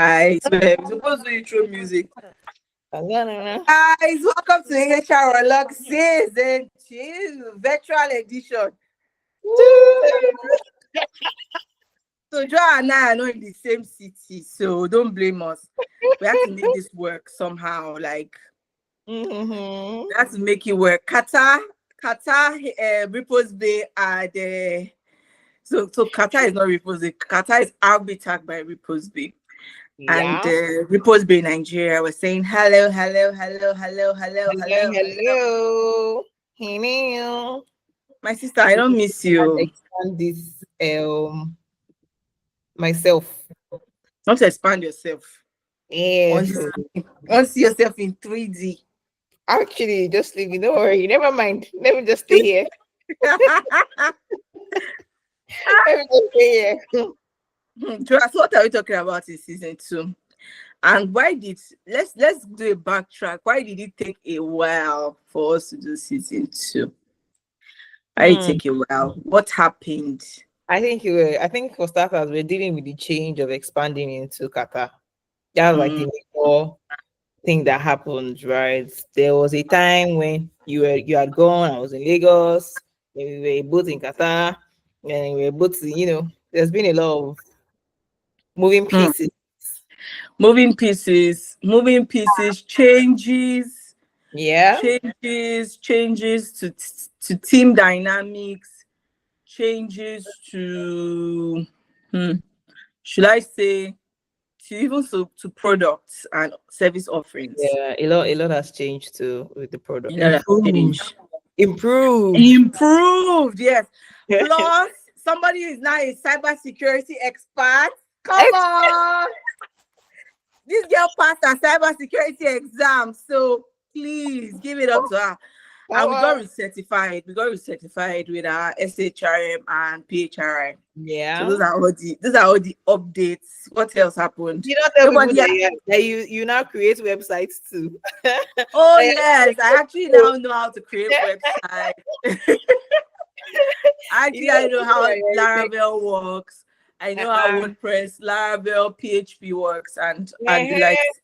I swear, we're supposed to intro music. Guys, welcome to HR Log Season 2 Virtual Edition. So Joha and I are not in the same city, so don't blame us. We have to make this work somehow. Like we have to make it work. Qatar, Repose Bay are the so Qatar is not Repose Bay. Qatar is arbitraged by Repose Bay. And Repose Bay, Nigeria was saying hello. My sister, I don't miss you. Expand this myself. Not to expand yourself. Yes. Want to see yourself in 3D. Actually, just leave me. Don't worry. Never mind. Let me just stay here. Let me just stay here. So what are we talking about in season 2? And why did let's do a backtrack. Why did it take a while for us to do season 2? Why did it take a while? What happened? I think for starters, we're dealing with the change of expanding into Qatar. That was like the major thing that happened, right? There was a time when you had gone, I was in Lagos, and we were both in Qatar, and we were both, there's been a lot of moving pieces. Changes. Yeah. Changes to team dynamics, changes to should I say to even to products and service offerings. Yeah, a lot has changed too with the product. Improved, yes. Plus, somebody is now a cybersecurity expert. Come on. This girl passed her cybersecurity exam, so please give it up to her. And we got recertified. We got recertified with our SHRM and PHRI. Yeah. So those are all the updates. What else happened? You don't tell people that you now create websites too. Oh yes, I actually now know how to create websites. Actually, I know how Laravel works. I know how WordPress, Laravel, PHP works, and the likes.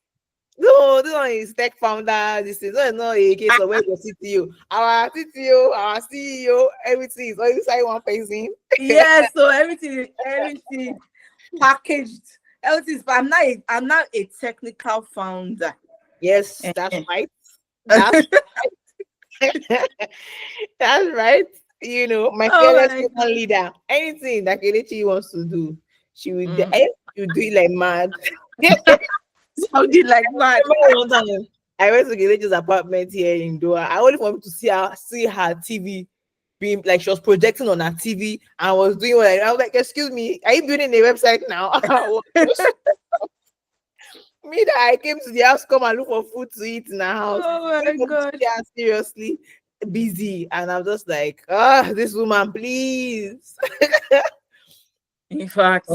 No, this one is tech founder. This is not a case of where your CTO. Our CTO, our CEO, everything is all inside one person. Yeah, so everything packaged. Everything is, I'm not a technical founder. Yes, that's right. That's right. That's right. My fearless leader. Anything that Kelechi wants to do, she will do it like mad. Something like mad. One time, I went to Kelechi's apartment here in Doha. I only wanted to see her TV being like she was projecting on her TV and was doing what I was like, excuse me, are you building a website now? Me that I came to the house, come and look for food to eat in her house. Oh my God. Seriously busy. And I'm just like, this woman, please. In fact,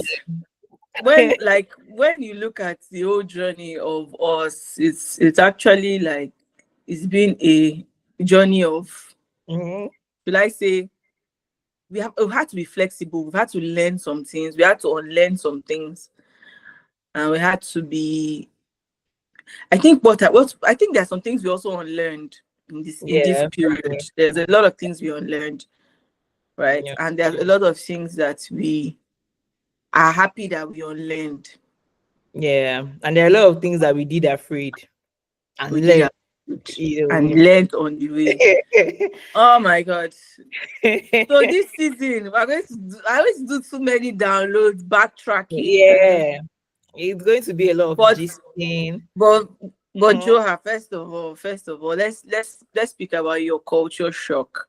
when you look at the whole journey of us, it's actually like it's been a journey of should I say we've had to be flexible, we've had to learn some things, we had to unlearn some things, and we had to be I think there are some things we also unlearned in this period. There's a lot of things we unlearned, right? Yeah. And there's a lot of things that we are happy that we unlearned. Yeah, and there are a lot of things that we did afraid and learned. Learned on the way. Oh my God. So this season I always do too many downloads, backtracking. Yeah. It's going to be a lot of gisting. But Joha, first of all, let's speak about your culture shock.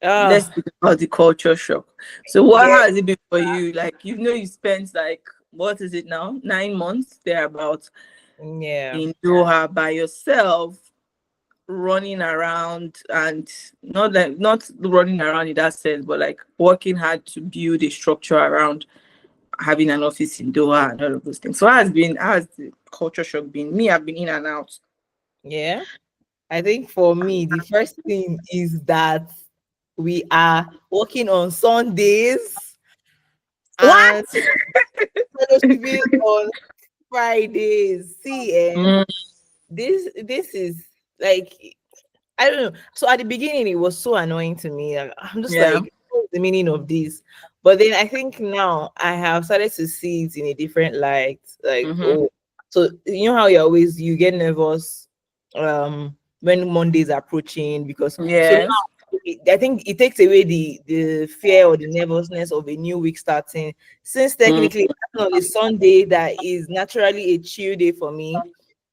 Let's speak about the culture shock. So what has it been for you? Like, you spent like, what is it now? 9 months thereabouts. Yeah. In Joha by yourself, running around, and not running around in that sense, but like working hard to build a structure around having an office in Doha and all of those things. So how has the culture shock been? Me, I've been in and out. Yeah. I think for me, the first thing is that we are working on Sundays. What? And on Fridays. See, Mm, this is like, I don't know. So at the beginning, it was so annoying to me. I'm just yeah. like, what's the meaning of this? But then I think now I have started to see it in a different light. Like, Mm-hmm. oh, so you know how you get nervous when Mondays are approaching, because so Yes. now I think it takes away the fear or the nervousness of a new week starting. Since Mm, technically that's on a Sunday that is naturally a chill day for me.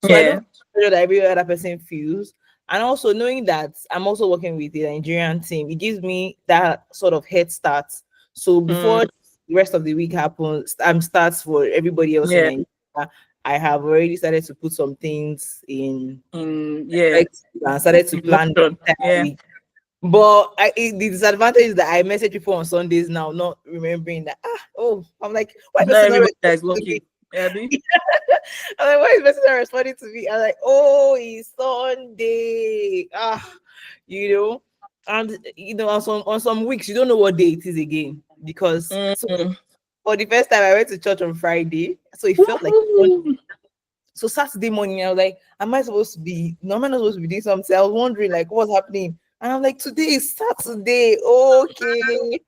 So I don't yeah. feel that every other person feels. And also knowing that I'm also working with the Nigerian team, it gives me that sort of head start. So Mm, before the rest of the week happens, starts for everybody else in yeah. Nigeria, I have already started to put some things in Yeah. perspective and started to In plan the motion. entire Yeah. week. But the disadvantage is that I message people on Sundays now, not remembering that. I'm like, why It's not person not everybody that responding is to me? working. Yeah, be. I'm like, why is person not responding to me? I'm like, oh, it's Sunday. You know, and on some weeks you don't know what day it is again, because so Mm. for the first time I went to church on Friday, so it felt like Sunday. Woohoo. So Saturday morning, I was like, am I supposed to be? No, am I not supposed to be doing something? I was wondering like what's happening, and I'm like, today is Saturday. Okay.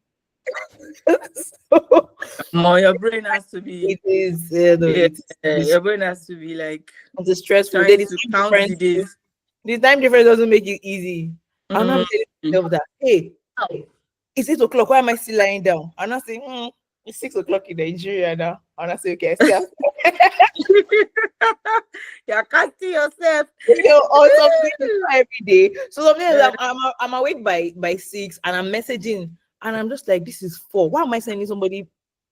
So More, your brain has to be. it is, no, Yeah. it's Your brain has to be like it's stressful. trying Then to count the days. the time difference doesn't make it easy. I'm not Mm. telling myself that, hey, it's 8 o'clock. Why am I still lying down? I'm not saying, it's 6 o'clock in Nigeria now. I'm not saying, okay, I still You're counting yourself. or something, it's not every day. So sometimes Yeah. I'm awake by 6 and I'm messaging and I'm just like, this is 4. Why am I sending somebody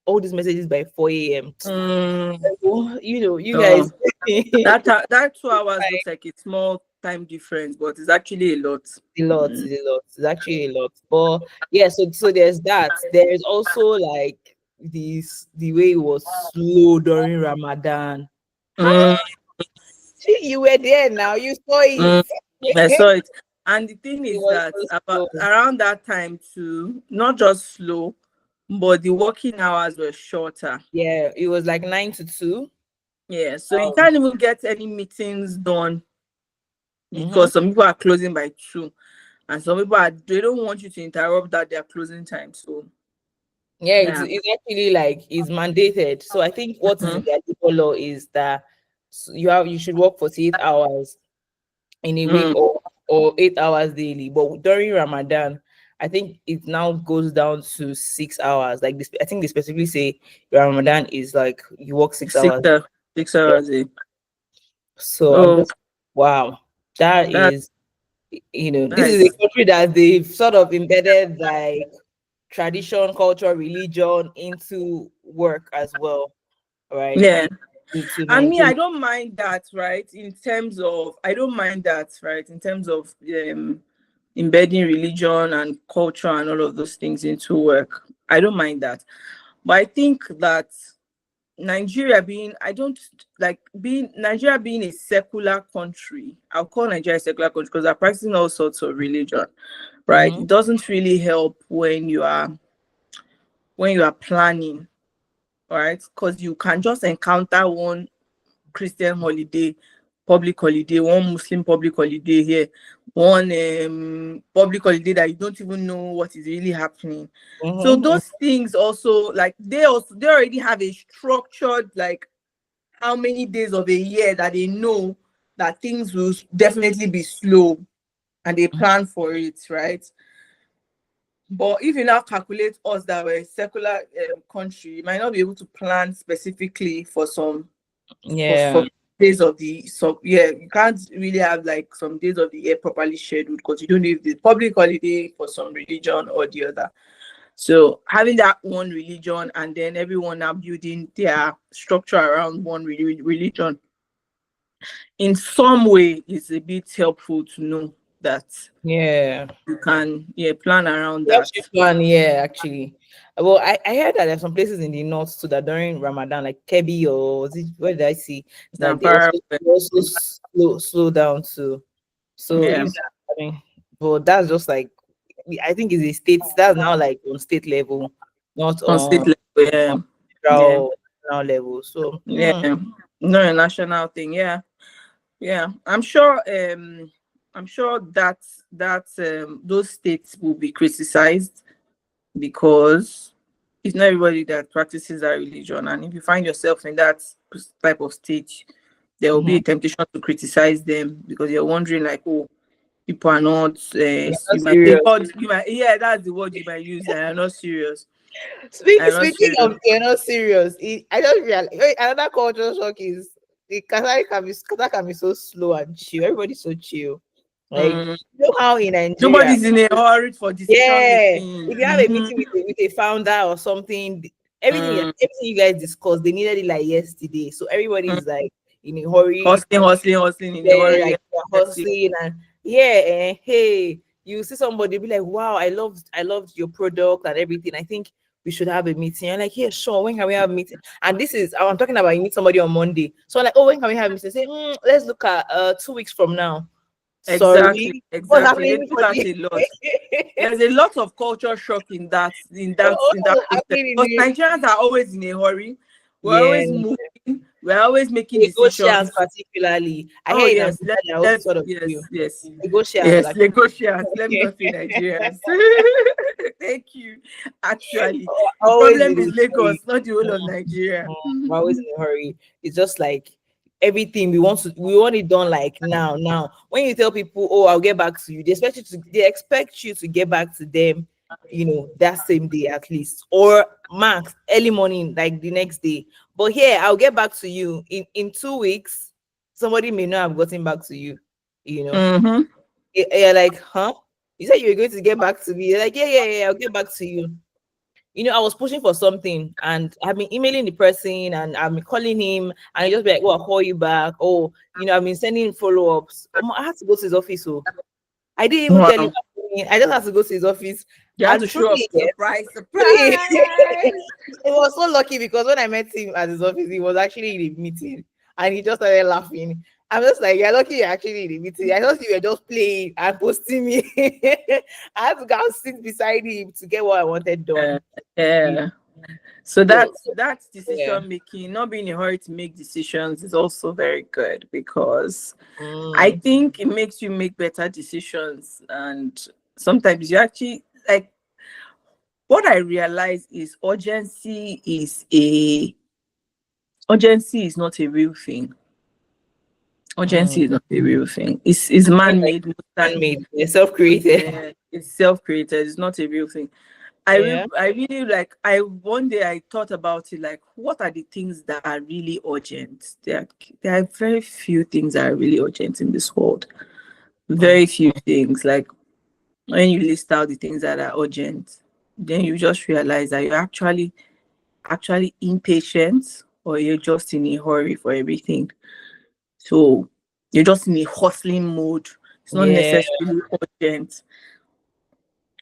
all these messages by 4 a.m.? Mm. You guys, No. That 2 hours looks like a small time difference, but it's actually a lot. a lot, Mm. a lot. It's actually a lot. But yeah, so there's that. There is also like the way it was slow during Ramadan. Mm. You were there now, you saw it. Mm. I It saw it. And the thing is was that so about slow. around that time too, not just slow, but the working hours were shorter. Yeah, it was like 9 to 2. Yeah, so you Um, can't even get any meetings done mhm. because some people are closing by 2, and some people they don't want you to interrupt that their closing time. So Yeah, it's, yeah. it's actually like it's mandated. So I think what is in Mhm. the labor law is that you should work 48 hours in a week, Mm. or 8 hours daily. But during Ramadan, I think it now goes down to 6 hours. Like this, I think they specifically say Ramadan is like you work six Six, hours. uh, 6 hours. So I'm Oh, just, wow, that that is, this is a nice. country that they've sort of embedded like tradition, culture, religion into work as well, right? Yeah. To And me, maintain. I don't mind that, right? In terms of, I don't mind that, right? In terms of embedding religion and culture and all of those things into work. I don't mind that. But I think that Nigeria being, I don't like being Nigeria being a secular country. I'll call Nigeria a secular country because they're practicing all sorts of religion, right? Mhm. It doesn't really help when you are planning, right? Because you can just encounter one Christian holiday, public holiday, one Muslim public holiday here, one public holiday that you don't even know what is really happening. So Mhm. those things also, like they already have a structured, like how many days of a year that they know that things will definitely be slow, and they plan for it, right? But if you now calculate us that we're a secular country, you might not be able to plan specifically for some for Yeah. days of the, so yeah, you can't really have like some days of the year properly scheduled because you don't know if the public holiday for some religion or the other. So having that one religion and then everyone now building their structure around one religion in some way is a bit helpful to know that Yeah. you can, yeah, plan around Yeah, that. shift one, yeah, actually. Well, I heard that there's some places in the north too that during Ramadan, like Kebi, or where did I see that Zamfara, they also slow down too. So yeah, if I mean, but that's just like, I think it's a state. That's now like on state level, not on state on level, yeah, yeah, federal level. So yeah. not a national thing. Yeah, yeah. I'm sure that those states will be criticized because it's not everybody that practices that religion, and if you find yourself in that type of stage, there will be Mm-hmm. a temptation to criticize them because you're wondering like, oh, people are not. You're You not might say, serious. God, you might, yeah, that's the word you might use. They are not serious. I'm not Speaking serious. of you're not serious, I don't realize another cultural shock is the Qatar can be so slow and chill. Everybody's so chill. Like Mm. you know how in Nigeria, Nobody's in a hurry for decision yeah, making. if you have a meeting with a founder or something, Mm, everything you guys discussed, they needed it like yesterday. So everybody mm. is like in a hurry, Hustling in a yeah, hurry. like Yes, yes. hustling and yeah, hey, you see somebody be like, wow, I loved your product and everything. I think we should have a meeting. I'm like, yeah, sure. When can we have a meeting? And this is I'm talking about you meet somebody on Monday. So I'm like, oh, when can we have a meeting? Say, let's look at 2 weeks from now. Exactly, Sorry, what's exactly. They happening do for that the a lot. There's a lot of culture shock in that oh, process happening in because the Nigerians are always in a hurry. We're yeah. always moving. We're always making Negotiants decisions. particularly. I Oh hear in yes, Abuja they're also sort of yes, you. yes, Negotiants yes. like Negotiate. Let me not say Nigerians. Thank you. Actually, the always problem in is a hurry. Lagos, not the whole of Mm, Nigeria. we're always in a hurry. It's just like everything we want it done like now. Now, when you tell people, "Oh, I'll get back to you," they expect you to get back to them, that same day at least, or max early morning, like the next day. But here, I'll get back to you in 2 weeks. Somebody may not have gotten back to you. You know, Mm-hmm. you're like, huh? You said you were going to get back to me. You're like, yeah, I'll get back to you. I was pushing for something and I've been emailing the person and I've been calling him and he just be like, oh, I'll call you back. Oh, I've been sending follow-ups. I had to go to his office. So I didn't even tell him. Wow. I just had to go to his office. You have And to show up. truly, yes, Surprise, truly, surprise. it was so lucky because when I met him at his office, he was actually in a meeting and he just started laughing. I'm just like, you're lucky you're actually in a meeting. I thought you were just playing and posting me. I had to go and sit beside him to get what I wanted Yeah, done. You yeah. So So, that's yeah. decision making. Not being in a hurry to make decisions is also very good because I Mm, think it makes you make better decisions. And sometimes you actually like what I realize is urgency is not a real thing. Urgency is mm. not a real thing. It's It's man like made most time. man-made, they're self-created. Yeah, it's self created. It's not a real thing. Yeah. I really like I one day I thought about it like what are the things that are really urgent? There are very few things that are really urgent in this world. Mm. Very few things. Like when you list out the things that are urgent, then you just realize that you're actually impatient or you're just in a hurry for everything. So you're just in a hustling mode. It's not Yeah. necessarily urgent.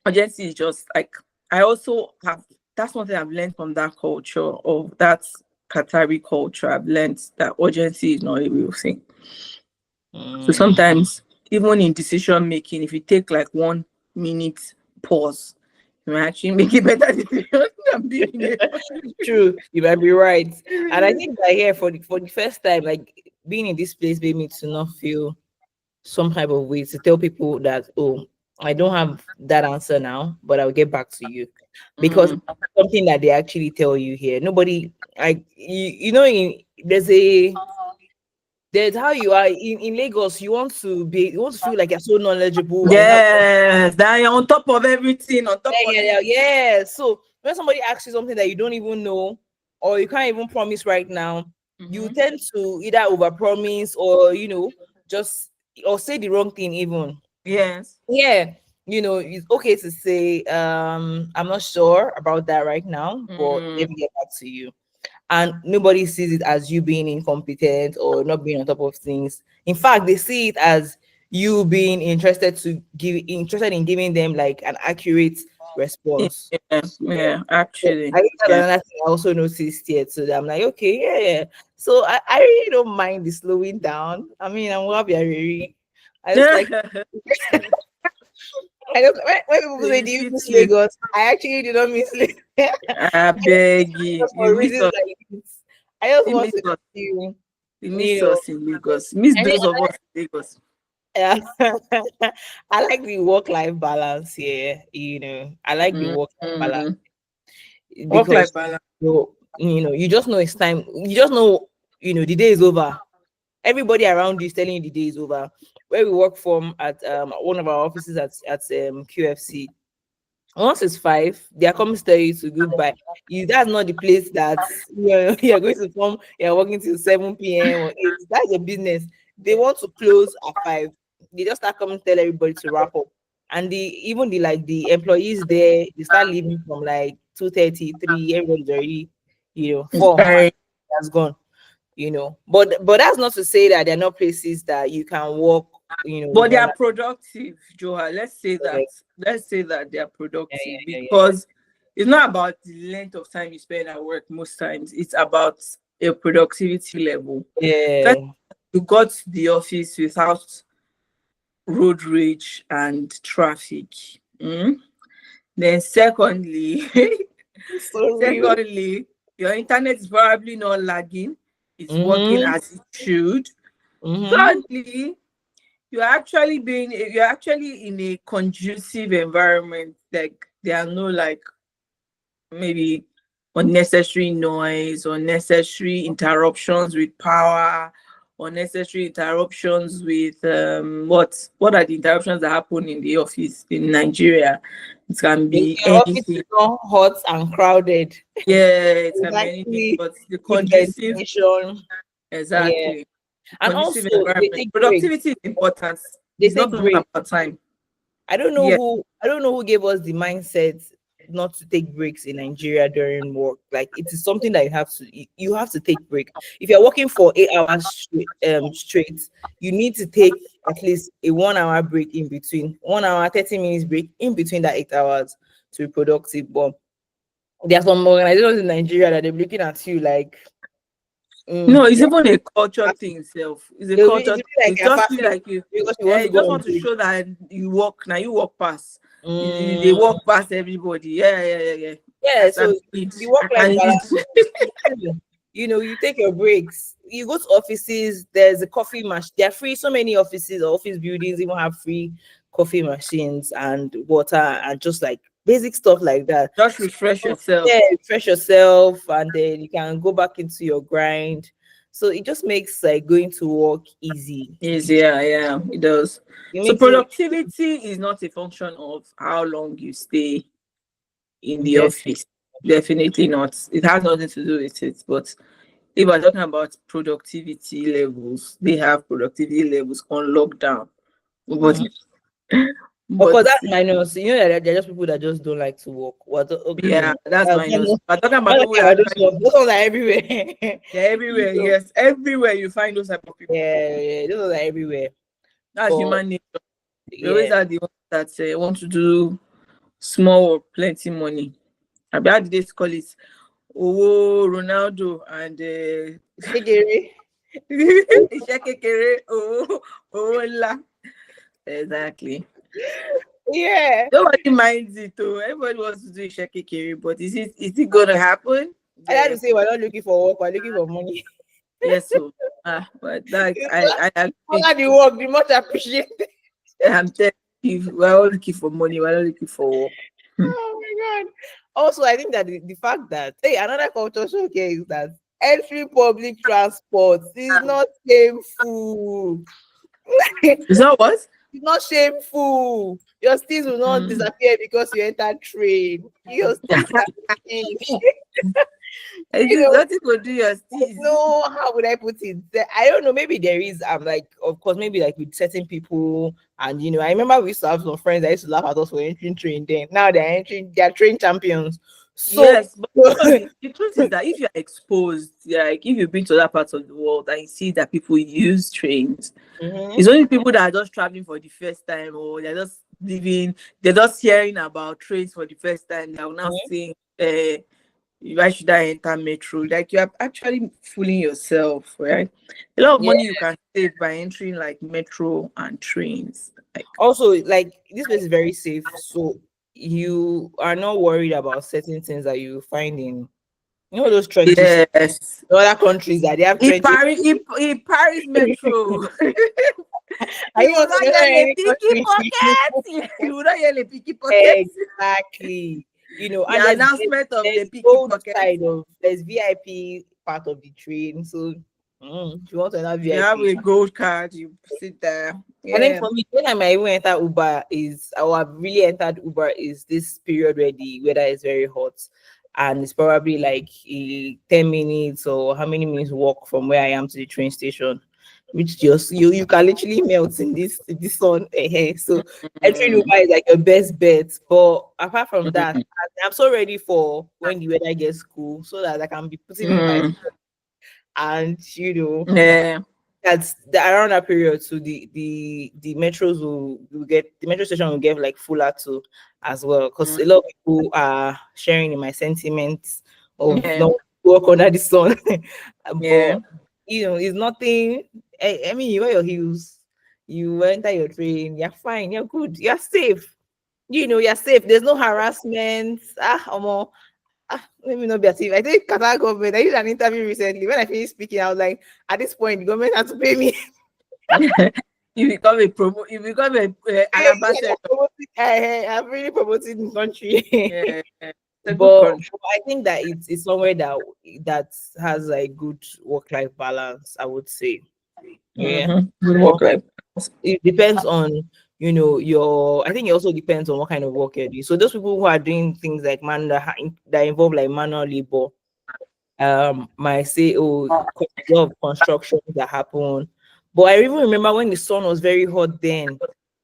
Urgency is just like I also have that's one thing I've learned from that culture of that Qatari culture. I've learned that urgency is not a real thing. So Mm. sometimes even in decision making, if you take like 1 minute pause, you might actually make a better decision than being in a True, you might be right. And I think that here for the first time, like being in this place made me to not feel some type of way to tell people that, oh, I don't have that answer now, but I'll get back to you. Because Mm, something that they actually tell you here. Nobody like there's how you are in Lagos, you want to feel like you're so knowledgeable and you have yes, that you're on top of everything, on top of yeah, it. yeah. So when somebody asks you something that you don't even know or you can't even promise right now, you Mhm. tend to either overpromise or just or say the wrong thing even. Yes. Yeah, it's okay to say, I'm not sure about that right now, but Mm, let me get back to you. And nobody sees it as you being incompetent or not being on top of things. In fact, they see it as you being interested in giving them like an accurate response. yeah, Yeah. yeah, So actually. I think that's Yeah. another thing I also noticed here. So that I'm like, okay, yeah. So I really don't mind the slowing down. I mean, I'm happy. I just like I don't when people say, You do you fit miss you. Lagos? I actually do not miss Lagos. I beg you. Just You for miss reasons us. like this. I just You want miss to us. feel. He you miss know. us in Lagos. Miss And those of us in Lagos. yeah, I like the work-life balance here. I like the work-life balance Mm-hmm. Work life because balance. you just know it's time. You just know the day is over. Everybody around you is telling you the day is over. Where we work from at one of our offices at QFC, once it's 5, they are coming to tell you to goodbye. That's not the place that you're going to come. You're working till 7 p.m. or 8. That's your business. They want to close at 5. They just start coming to tell everybody to wrap up. And even the employees there, they start leaving from like 2:30, 3. Everybody's already 4 Right. has gone. But that's not to say that there are not places that you can work. But they One. are productive, Joha. Let's say Yeah, that. Let's say that they are yeah, productive yeah, because it's not about the length of time you spend at work most times. It's about a productivity level. yeah, First, you got to the office without road rage and traffic. Mm. Then secondly, yeah. So real. secondly, your internet is probably not lagging. It's working Mm-hmm. as it should. Mm-hmm. Thirdly, you're actually in a conducive environment. Like there are no like maybe unnecessary noise, unnecessary interruptions with power, unnecessary interruptions with what are the interruptions that happen in the office in Nigeria? It can be Your office is anything. not hot and crowded. Yeah, it It's can be anything, actually but the good conducive, ventilation. Yeah. exactly, And conducive also they environment. take breaks. Productivity is important. They It's not take only breaks. about time. I don't know Yeah. who I don't know who gave us the mindset not to take breaks in Nigeria during work. Like it is something that you have to take break. If you're working for 8 hours straight, you need to take at least a 1 hour break in between. 1 hour, 30 minutes break in between that 8 hours to be productive. But there are some organizations in Nigeria that they're looking at you like No, it's yeah, even a culture thing itself. It's a it's culture thing. really like It's you're just feel fasting like you because you want to you go just on want to break. show that you walk now, you walk past. They Mm, walk past everybody. Yeah, yeah, yeah, yeah. yeah, As I so need. the work life I need. balance is chill. You take your breaks. You go to offices, there's a coffee machine. They're free. So many offices or office buildings even have free coffee machines and water and just like basic stuff like that. Just So, refresh yourself. yeah, refresh yourself and then you can go back into your grind. So it just makes like going to work easy. Yes, yeah, yeah, it does. It So makes it productivity is not a function of how long you stay in the def- office. Definitely not. It has nothing to do with it. But if we're talking about productivity levels, they have productivity levels on lockdown. But Mhm. Of but course, that's minus. That they're just people that just don't like to work. What yeah, that's minus. We're talking I'm about not people talking that about those actually ones. Those ones are everywhere. they're You everywhere. know, Yes, everywhere you find those type of people. yeah, those ones are everywhere. That's But human nature. We always yeah, are the ones that want to do small or plenty money. I how did they call it? Oh, Ronaldo and Shigeri. iṣẹ́ kékeré, owó ńlá. Exactly. Yeah. Nobody minds it though. Everybody wants to do iṣẹ́ kékeré, but is it gonna happen? I had to Yeah. say we're not looking for work, we're looking for money. Yes, so but that I The agree. longer the work, the much appreciated. I'm telling you, we're all looking for money, we're not looking for work. Hmm. Oh my god. Also, I think that the fact that another culture showcase is that entering public transport is not shameful. Is that what? It's not shameful. Your steeds will not Mm. disappear because you enter train. Your steeds can be changed. It you is know, nothing to do your steez. no, how would I put it? I don't know. Maybe there is. I'm like, of course, maybe like with certain people, and I remember we used to have some friends that used to laugh at us for entering train. Then now they're train champions. So, Yes, but no, the truth is that if you're exposed, like if you've been to that part of the world and you see that people use trains, Mhm. it's only people that are just traveling for the first time or they're just living, they're just hearing about trains for the first time. They are now saying, why should I enter metro? Like you are actually fooling yourself, right? A lot of Yeah. money you can save by entering like metro and trains. Like Also, like this place is very safe, so you are not worried about certain things that you find You know those trenches Yes. in other countries that they have trenches. In Paris Metro. Are You you will want to not know hear the any picky country? pockets. You will not hear the picky pockets. Exactly. You know, The and announcement of the there's picky both pockets. side of there's VIP part of the train. So if you want to have If you have VIP. a gold card, you sit there. I think Yeah. for me, when I might even enter Uber is or I've really entered Uber is this period where the weather is very hot and it's probably like 10 minutes or how many minutes walk from where I am to the train station, which just you can literally melt in this sun. So entering Mm, Uber is like your best bet. But apart from that, mm, I'm so ready for when the weather gets cool so that I can be putting in my mm. and Yeah. that's around that period. So the metros will get the metro station will get like fuller too as well because Mm, a lot of people are sharing in my sentiments of yeah. not work under the sun. Yeah. But it's nothing. I mean, you wear your heels, you enter your train, you're fine, you're good, you're safe. You're safe. There's no harassment. Let me not be a thief. I think Qatar government. I did an interview recently. When I finished speaking, I was like, at this point, the government has to pay me. You become a you become an Hey, ambassador. I'm really promoting the country. Yeah. It's a good but, country. but I think that it's somewhere that has a good work-life balance, I would say. Yeah. Good But work life. it depends on your I think it also depends on what kind of work you're doing. So those people who are doing things like that involve like manual labor might say, oh, a lot of constructions that happen. But I even remember when the sun was very hot then,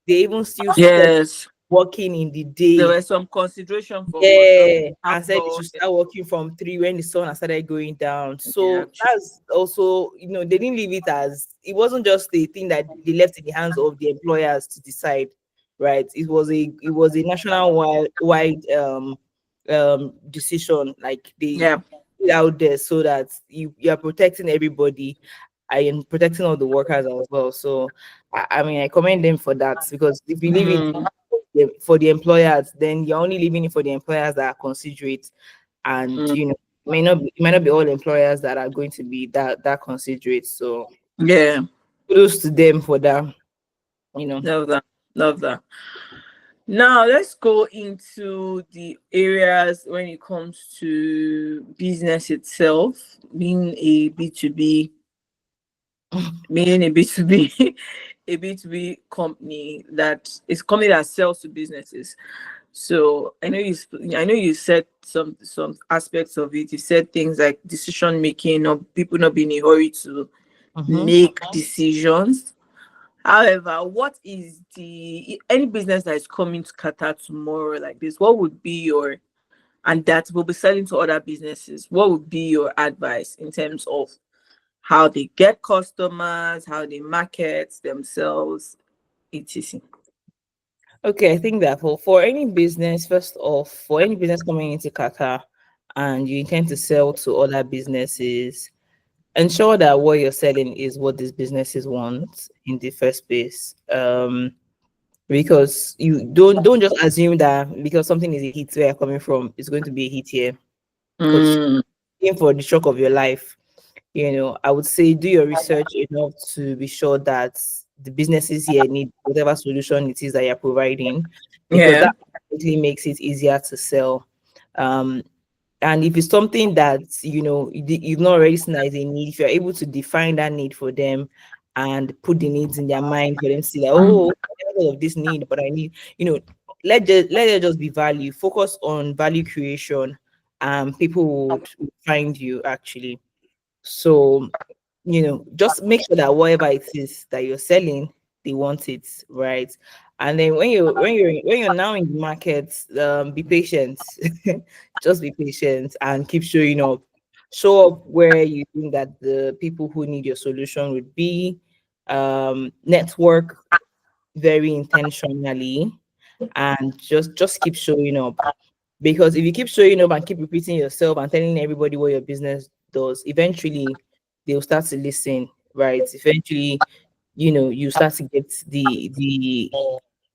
they even still stopped Yes. working in the There day. were some consideration for construction Yeah, and said they outdoor. should start working from 3 when the sun has started going down. Yeah, So that's also, they didn't leave it as it wasn't just a thing that they left in the hands of the employers to decide, right? It was a national wide decision, like they yeah. put it out there so that you are protecting everybody and protecting all the workers as well. So I mean I commend them for that because if you leave it Mm, for the employers, then you're only leaving it for the employers that are considerate, and mm, it might not be all employers that are going to be that considerate. So yeah. kudos to them for that. You know. Love that. Love that. Now let's go into the areas when it comes to business itself, being a B2B, being a B2B, a B2B company that is company that sells to businesses. So I know you said some aspects of it. You said things like decision making or people not being in a hurry to Mhm. make decisions. However, what is the any business that is coming to Qatar tomorrow like this? What would be your and that will be selling to other businesses? What would be your advice in terms of how they get customers, how they market themselves, etc. Okay, I think that for any business, first off, for any business coming into Qatar and you intend to sell to other businesses, ensure that what you're selling is what these businesses want in the first place. Because you don't just assume that because something is a hit where you're coming from, it's going to be a hit here. Because Mm, you're for the shock of your life, I would say do your research enough to be sure that the businesses here need whatever solution it is that you're providing, because yeah, that really makes it easier to sell. Um, and if it's something that you've not already seen as a need, if you're able to define that need for them and put the needs in their mind for them to see like, oh, I never thought of this need, but I need, let it just be value. Focus on value creation, and people would find you actually. So just make sure that whatever it is that you're selling, they want it, right? And then when you're now in the market, be patient. Just be patient and keep showing up. Show up where you think that the people who need your solution would be. Network very intentionally, and just keep showing up, because if you keep showing up and keep repeating yourself and telling everybody what your business does, eventually they'll start to listen, right? Eventually, you start to get the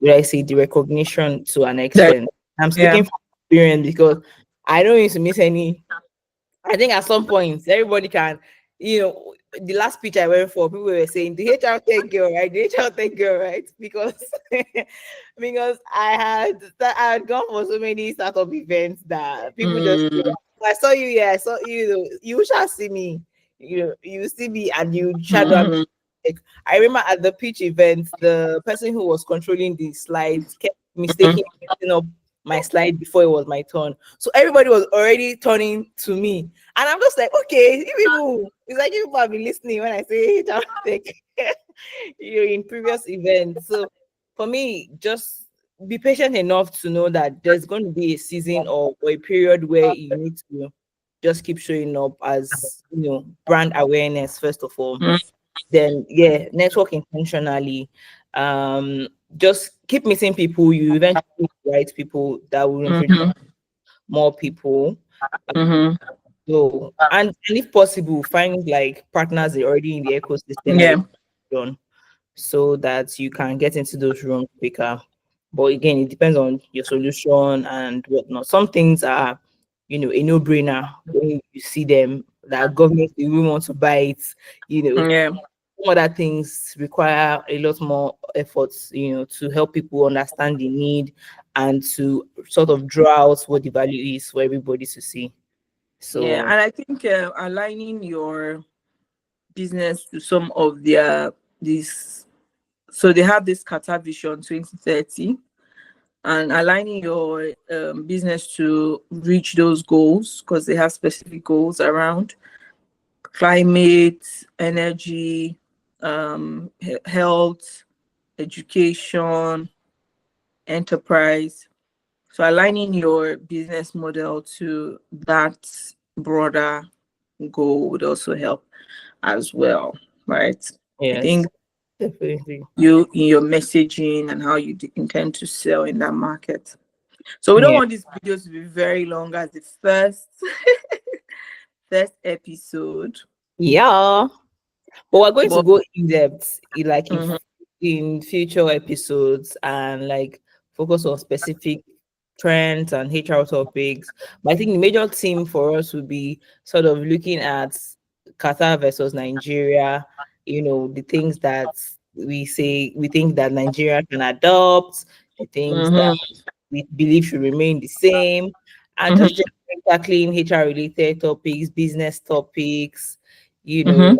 what I say, the recognition to an that, extent. I'm yeah, speaking from experience because I don't used to miss any I think at some point everybody can, the last speech I went for, people were saying the HR tech girl, right? The HR tech girl, right? Because because I had gone for so many startup events that people just say, Mm, I saw you, yeah, I saw you, you shall see me, you see me and you shadow me. mhm, Like, I remember at the pitch event, the person who was controlling the slides kept mhm, mistaking setting up my slide before it was my turn. So everybody was already turning to me. And I'm just like, okay, you people, it's like you people have been listening when I say HR tech, in previous events. So for me, just be patient enough to know that there's going to be a season or a period where you need to just keep showing up as, brand awareness, first of all. mhm, Then, yeah, network intentionally. Just keep meeting people. You eventually meet the right people that will introduce mhm, more people. mhm. So, and if possible, find like partners that are already in the ecosystem that Yeah, you can run, so that you can get into those rooms quicker. But again, it depends on your solution and whatnot. Some things are, a no-brainer when you see them, that government will want to buy it. yeah, Some other things require a lot more efforts, to help people understand the need and to sort of draw out what the value is for everybody to see. yeah. So And I think aligning your business to some of their this, so they have this Qatar Vision 2030, and aligning your business to reach those goals, because they have specific goals around climate, energy, health, education, enterprise. So aligning your business model to that broader goal would also help as well, right? I think yes, definitely. you in your messaging and how you intend to sell in that market. So we don't Yeah. want this video to be very long as the first episode. Yeah. But we're going to But go in depth, like mhm, if in future episodes, and like focus on specific trends and HR topics. But I think the major theme for us would be sort of looking at Qatar versus Nigeria, the things that we think that Nigeria can adopt, the things that mhm, we believe should remain the same, and mhm, just generally tackling HR related topics, business topics, you mhm. know,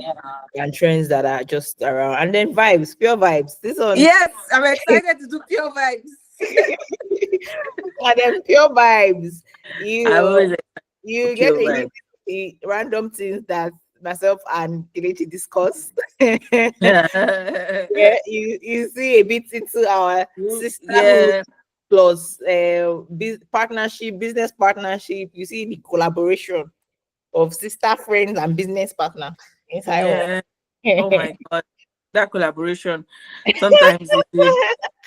and trends that are just around. And then vibes, pure vibes. This one, Yes, I'm excited to do pure vibes. and then pure vibes. I'm You always excited for you get pure a vibes. hit the random things that myself and Kelechi discuss. Yeah, Yeah. you see a bit into our sisterhood Yeah. plus partnership, business partnership. You see the collaboration of sister friends and business partner inside all. Yeah. Oh my God. That collaboration sometimes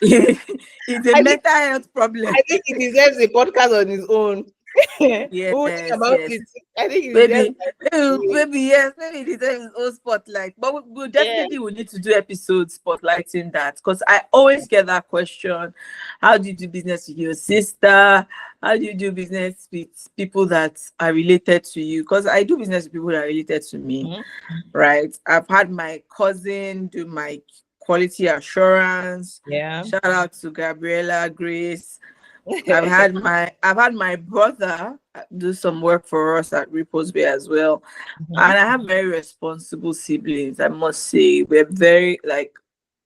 it's a I think mental health problem. I think it deserves a podcast on its own. We will think Yes, about yes. it. I think it deserves. Maybe yes, maybe it deserves its own spotlight. But we Yeah, definitely will need to do episodes spotlighting that, because I always get that question: how do you do business with your sister? How do you do business with people that are related to you? Because I do business with people that are related to me, mhm, right? I've had my cousin do my quality assurance. yeah, Shout out to Gabriella Grace. I've had my brother do some work for us at Repos Bay as well. mhm. And I have very responsible siblings, I must say. We're very like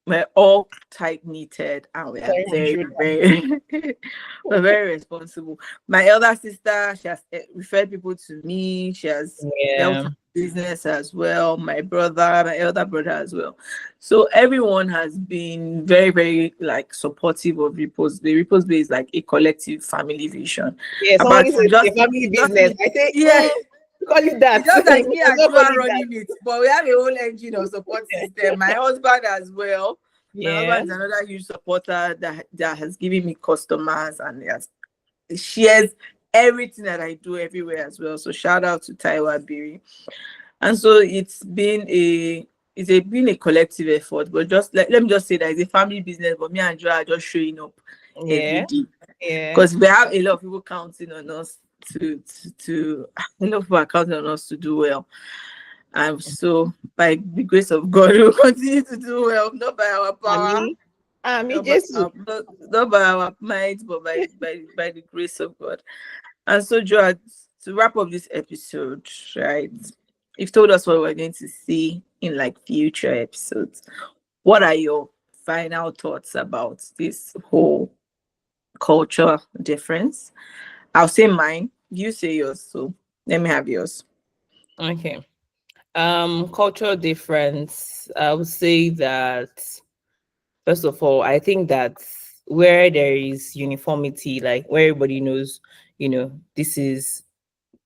we're all tight knitted, and we are Sorry, my very, shoulder. very we're very responsible. My elder sister, she has referred people to me. She has helped Yeah, my business as well. My brother, my elder brother as well. So everyone has been very, very like supportive of Repos Bay. Repos Bay is like a collective family vision. yeah. Apart Somebody from says just it's a family just business. me. I say, Yeah, call it it's that. just like me Let's and not call Joha it that. running it, but we have a whole engine of support system. My husband as well. My Yeah. husband is another huge supporter that has given me customers, and he shares everything that I do everywhere as well. So shout out to Taiwa Biri. And so been a collective effort, but just let me just say that it's a family business, but me and Joa are just showing up every Yeah. day Yeah. because we have a lot of people counting on us to I know for counting on us to do well. And so by the grace of God, we will continue to do well, not by our power, Me not by just not by our might, but by the grace of God. And so, Joa, to wrap up this episode, right? You've told us what we're going to see in like future episodes. What are your final thoughts about this whole culture difference? I'll say mine. You say yours. So let me have yours. okay. Cultural difference. I would say that first of all, I think that where there is uniformity, like where everybody knows, this is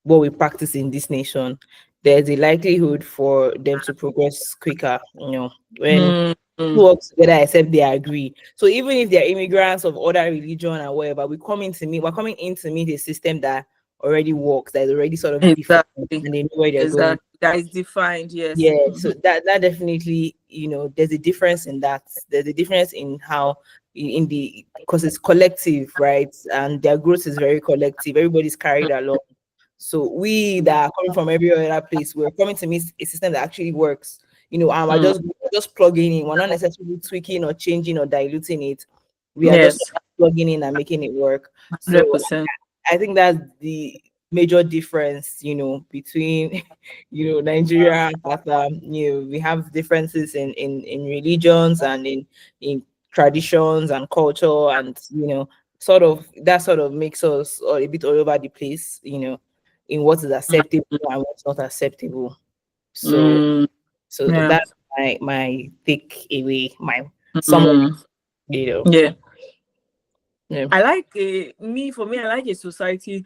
what we practice in this nation, there's a likelihood for them to progress quicker, when Mm, two mm, work together except they agree. So even if they're immigrants of other religion and whatever, we're coming in to meet a system that already works, that is already sort of defined exactly. and they know where they're going. Exactly. That is defined. Yes. Yeah, Mhm. so that definitely, there's a difference in that. There's a difference in how in the because it's collective, right? And their growth is very collective. Everybody's carried along. So we that are coming from every other place, we're coming to meet a system that actually works. And Mm, we're just plugging in. We're not necessarily tweaking or changing or diluting it. We are just yes. plugging in and making it work. So 100%. I think that's the major difference, between Nigeria and Qatar. We have differences in religions and in traditions and culture, and sort of makes us a bit all over the place, in what is acceptable and what's not acceptable. So Mm, so yeah. that's my takeaway, my summary, Mm, you know. yeah. Yeah. I like for me, I like a society.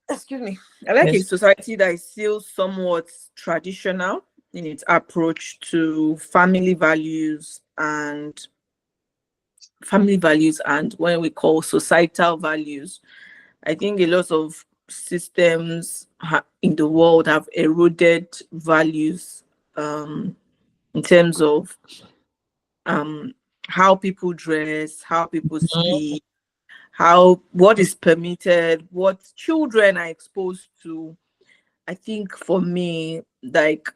Excuse me. I like a Yes. society that is still somewhat traditional in its approach to family values and when we call societal values. I think a lot of systems in the world have eroded values in terms of um, how people dress, how people speak, how what is permitted, what children are exposed to. I think for me, like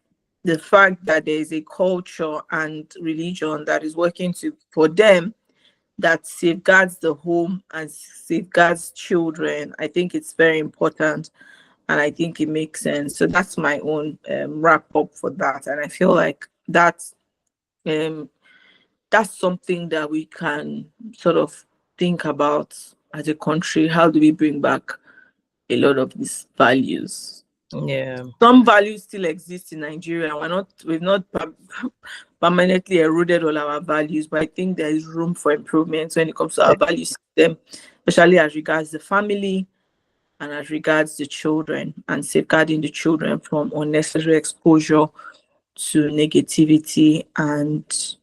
the fact that there is a culture and religion that is working to for them that safeguards the home and safeguards children, I think it's very important and I think it makes sense. So that's my own wrap up for that. And I feel like um, that's something that we can sort of think about as a country. How do we bring back a lot of these values? Yeah. Some values still exist in Nigeria. We've not permanently eroded all our values, but I think there is room for improvement when it comes to our value system, especially as regards the family and as regards the children and safeguarding the children from unnecessary exposure to negativity and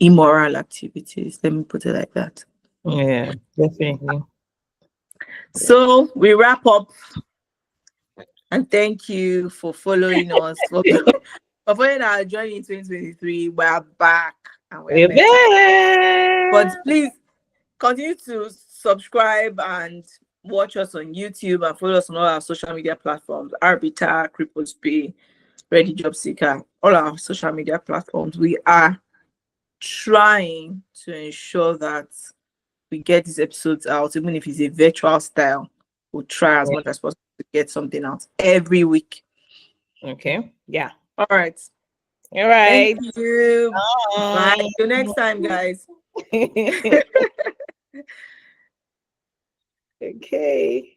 immoral activities. Let me put it like that. Yeah, definitely. So we wrap up and thank you for following us for, for following our journey in 2023. We're back and we're We're better. But back. please continue to subscribe and watch us on YouTube and follow us on all our social media platforms, Arbiter, Cripples Ready Job Seeker, all our social media platforms. We are trying to ensure that we get these episodes out, even if it's a virtual style. We'll try as much as possible to get something out every week. Okay. Yeah. All right. All Thank right. you. Bye. Bye. See you next time, guys. Okay.